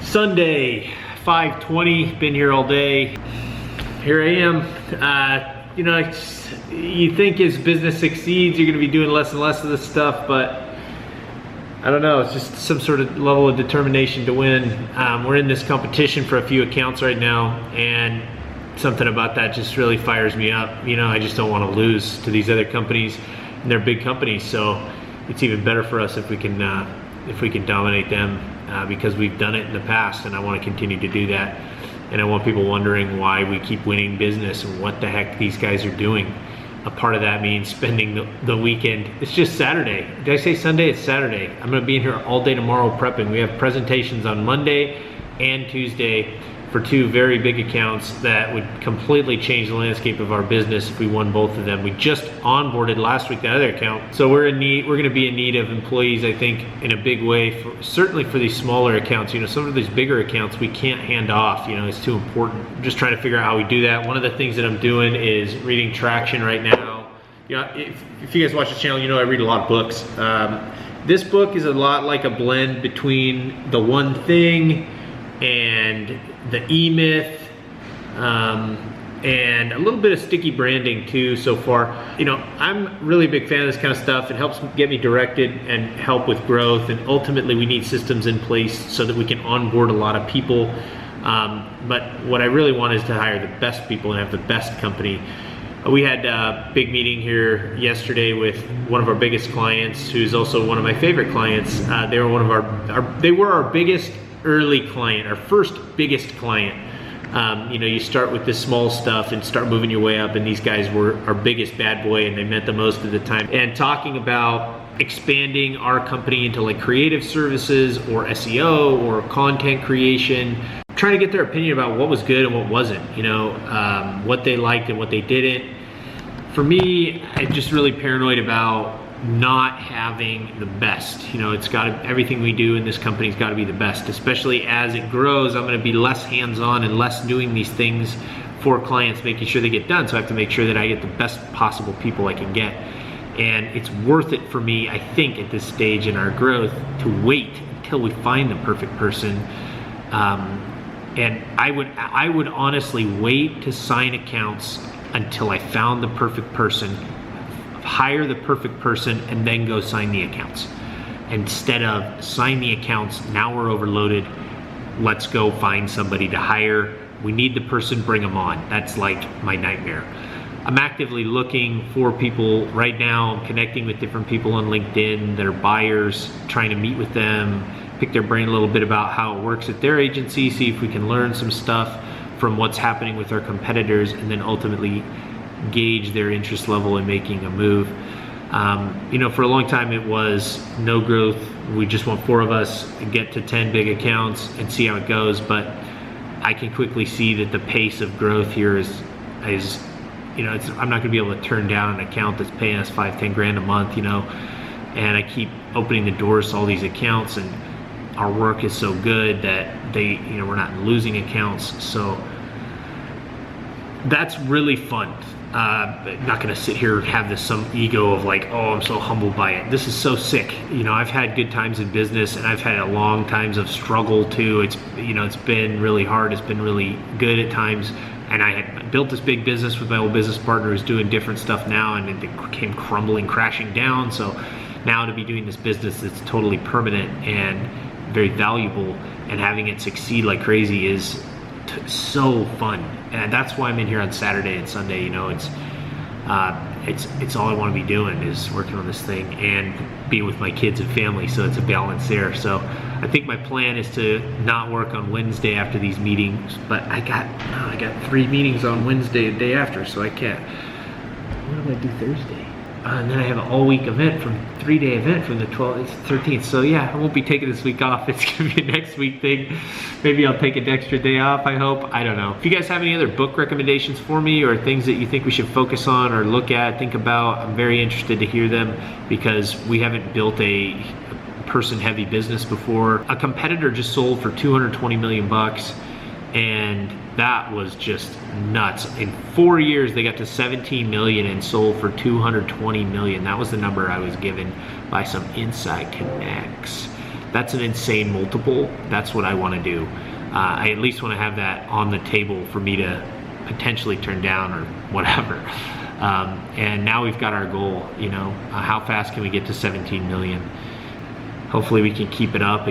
Sunday, 5:20, been here all day. Here I am. You think as business succeeds, you're gonna be doing less and less of this stuff, but I don't know, it's just some sort of level of determination to win. We're in this competition for a few accounts right now, and something about that just really fires me up. I just don't want to lose to these other companies, and they're big companies, so it's even better for us if we can dominate them, because we've done it in the past, and I want to continue to do that. And I want people wondering why we keep winning business and what the heck these guys are doing. A part of that means spending the weekend. It's just Saturday. Did I say Sunday? It's Saturday. I'm gonna be in here all day tomorrow prepping. We have presentations on Monday and Tuesday for two very big accounts that would completely change the landscape of our business if we won both of them. We just onboarded last week that other account. So we're gonna be in need of employees, I think, in a big way, certainly for these smaller accounts. Some of these bigger accounts we can't hand off, it's too important. I'm just trying to figure out how we do that. One of the things that I'm doing is reading Traction right now. If you guys watch the channel, I read a lot of books. This book is a lot like a blend between The One Thing and the E-Myth, and a little bit of sticky branding too so far. I'm really a big fan of this kind of stuff. It helps get me directed and help with growth, and ultimately we need systems in place so that we can onboard a lot of people. But what I really want is to hire the best people and have the best company. We had a big meeting here yesterday with one of our biggest clients, who's also one of my favorite clients. They were our biggest early client, our first biggest client. You start with this small stuff and start moving your way up, and these guys were our biggest bad boy, and they meant the most of the time. And talking about expanding our company into like creative services or SEO or content creation, trying to get their opinion about what was good and what wasn't, what they liked and what they didn't. For me, I'm just really paranoid about not having the best. Everything we do in this company's got to be the best. Especially as it grows, I'm going to be less hands-on and less doing these things for clients, making sure they get done. So I have to make sure that I get the best possible people I can get. And it's worth it for me, I think, at this stage in our growth, to wait until we find the perfect person. And I would honestly wait to sign accounts until I found the perfect person, hire the perfect person, and then go sign the accounts. Instead of sign the accounts, now we're overloaded, let's go find somebody to hire. We need the person, bring them on. That's like my nightmare. I'm actively looking for people right now. I'm connecting with different people on LinkedIn that are buyers, trying to meet with them, pick their brain a little bit about how it works at their agency, see if we can learn some stuff from what's happening with our competitors, and then ultimately gauge their interest level in making a move. For a long time it was no growth. We just want 4 of us, get to 10 big accounts and see how it goes. But I can quickly see that the pace of growth here is I'm not gonna be able to turn down an account that's paying us 5-10 grand a month, and I keep opening the doors to all these accounts, and our work is so good that we're not losing accounts. So that's really fun. Not gonna sit here and have some ego of like, oh, I'm so humbled by it. This is so sick. I've had good times in business, and I've had long times of struggle too. It's been really hard. It's been really good at times. And I had built this big business with my old business partner who's doing different stuff now, and it came crumbling, crashing down. So now to be doing this business that's totally permanent and very valuable, and having it succeed like crazy is so fun. And that's why I'm in here on Saturday and Sunday. It's all I want to be doing is working on this thing and being with my kids and family, so it's a balance there. So I think my plan is to not work on Wednesday after these meetings, but I got 3 meetings on Wednesday the day after, so I can't. What am I do Thursday? And then I have an all-week event, 3-day event from the 12th to 13th. So yeah, I won't be taking this week off. It's gonna be a next week thing. Maybe I'll take an extra day off, I hope. I don't know. If you guys have any other book recommendations for me, or things that you think we should focus on or look at, think about, I'm very interested to hear them, because we haven't built a person-heavy business before. A competitor just sold for 220 million bucks, and that was just nuts. In 4 years, they got to 17 million and sold for 220 million. That was the number I was given by some inside connects. That's an insane multiple. That's what I want to do. I at least want to have that on the table for me to potentially turn down or whatever. And now we've got our goal, you know, how fast can we get to 17 million? Hopefully we can keep it up,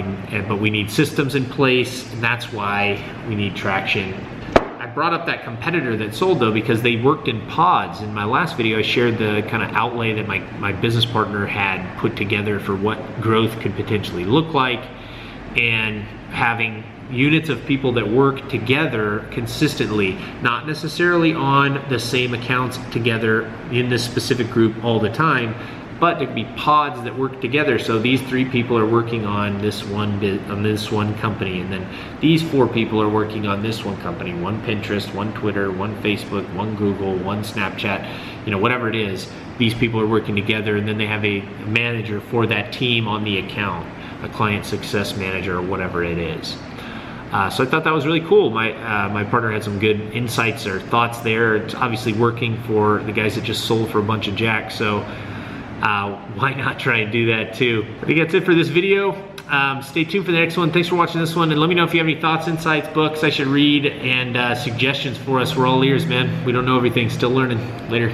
but we need systems in place, and that's why we need traction. I brought up that competitor that sold though because they worked in pods. In my last video I shared the kind of outlay that my business partner had put together for what growth could potentially look like, and having units of people that work together consistently, not necessarily on the same accounts together in this specific group all the time, but there could be pods that work together. So these 3 people are working on this one company, and then these 4 people are working on this one company, one Pinterest, one Twitter, one Facebook, one Google, one Snapchat, you know, whatever it is. These people are working together, and then they have a manager for that team on the account, a client success manager or whatever it is. So I thought that was really cool. My partner had some good insights or thoughts there. It's obviously working for the guys that just sold for a bunch of jack, so why not try and do that too? I think that's it for this video. Stay tuned for the next one. Thanks for watching this one, and let me know if you have any thoughts, insights, books I should read, and suggestions for us. We're all ears, man. We don't know everything. Still learning. Later.